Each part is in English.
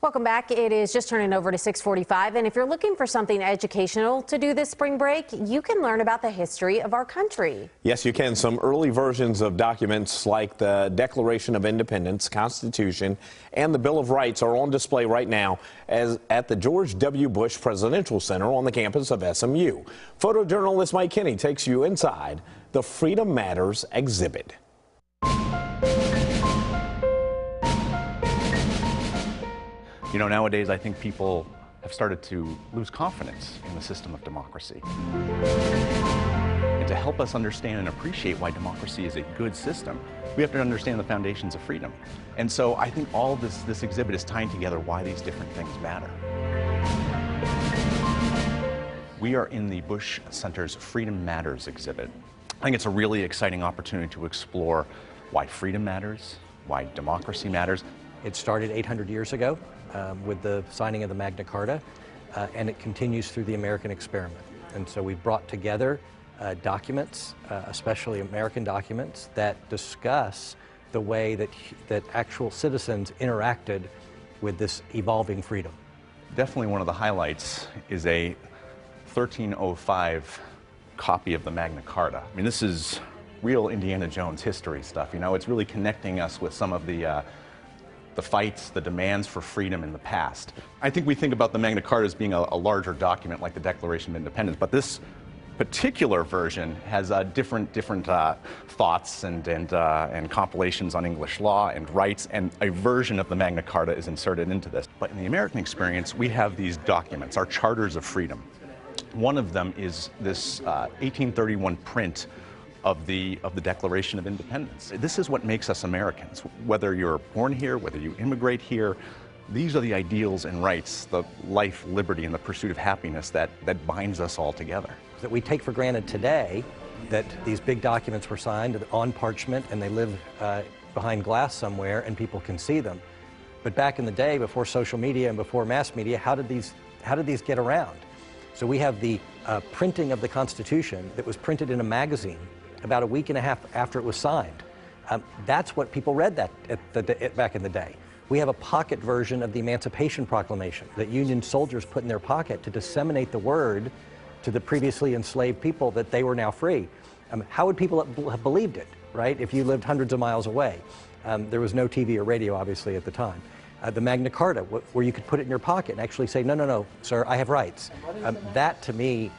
Welcome back. It is just turning over to 6:45, and if you're looking for something educational to do this spring break, you can learn about the history of our country. Yes, you can. Some early versions of documents like the Declaration of Independence, Constitution, and the Bill of Rights are on display right now at the George W. Bush Presidential Center on the campus of SMU. Photojournalist Mike Kinney takes you inside the Freedom Matters exhibit. You know, nowadays I think people have started to lose confidence in the system of democracy. And to help us understand and appreciate why democracy is a good system, we have to understand the foundations of freedom. And so I think all this exhibit is tying together why these different things matter. We are in the Bush Center's Freedom Matters exhibit. I think it's a really exciting opportunity to explore why freedom matters, why democracy matters. It started 800 years ago with the signing of the Magna Carta, and it continues through the American experiment. And so we've brought together documents, especially American documents, that discuss the way that actual citizens interacted with this evolving freedom. Definitely one of the highlights is a 1305 copy of the Magna Carta. I mean, this is real Indiana Jones history stuff. You know, it's really connecting us with some of the fights, the demands for freedom in the past. I think we think about the Magna Carta as being a larger document like the Declaration of Independence, but this particular version has different thoughts and compilations on English law and rights, and a version of the Magna Carta is inserted into this. But in the American experience, we have these documents, our charters of freedom. One of them is this 1831 print of the Declaration of Independence. This is what makes us Americans. Whether you're born here, whether you immigrate here, these are the ideals and rights, the life, liberty, and the pursuit of happiness that binds us all together. That we take for granted today that these big documents were signed on parchment and they live behind glass somewhere and people can see them. But back in the day, before social media and before mass media, how did these get around? So we have the printing of the Constitution that was printed in a magazine about a week and a half after it was signed. That's what people read back in the day. We have a pocket version of the Emancipation Proclamation that Union soldiers put in their pocket to disseminate the word to the previously enslaved people that they were now free. How would people have believed it, right, if you lived hundreds of miles away? There was no TV or radio, obviously, at the time. The Magna Carta, where you could put it in your pocket and actually say, no, sir, I have rights. That, to me,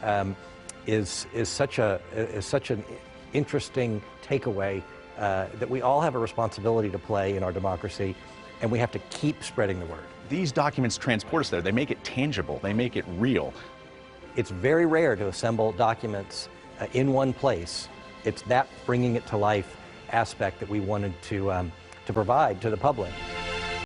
is such an interesting takeaway that we all have a responsibility to play in our democracy, and we have to keep spreading the word. These documents transport us there. They make it tangible. They make it real. It's very rare to assemble documents in one place. It's that bringing it to life aspect that we wanted to provide to the public.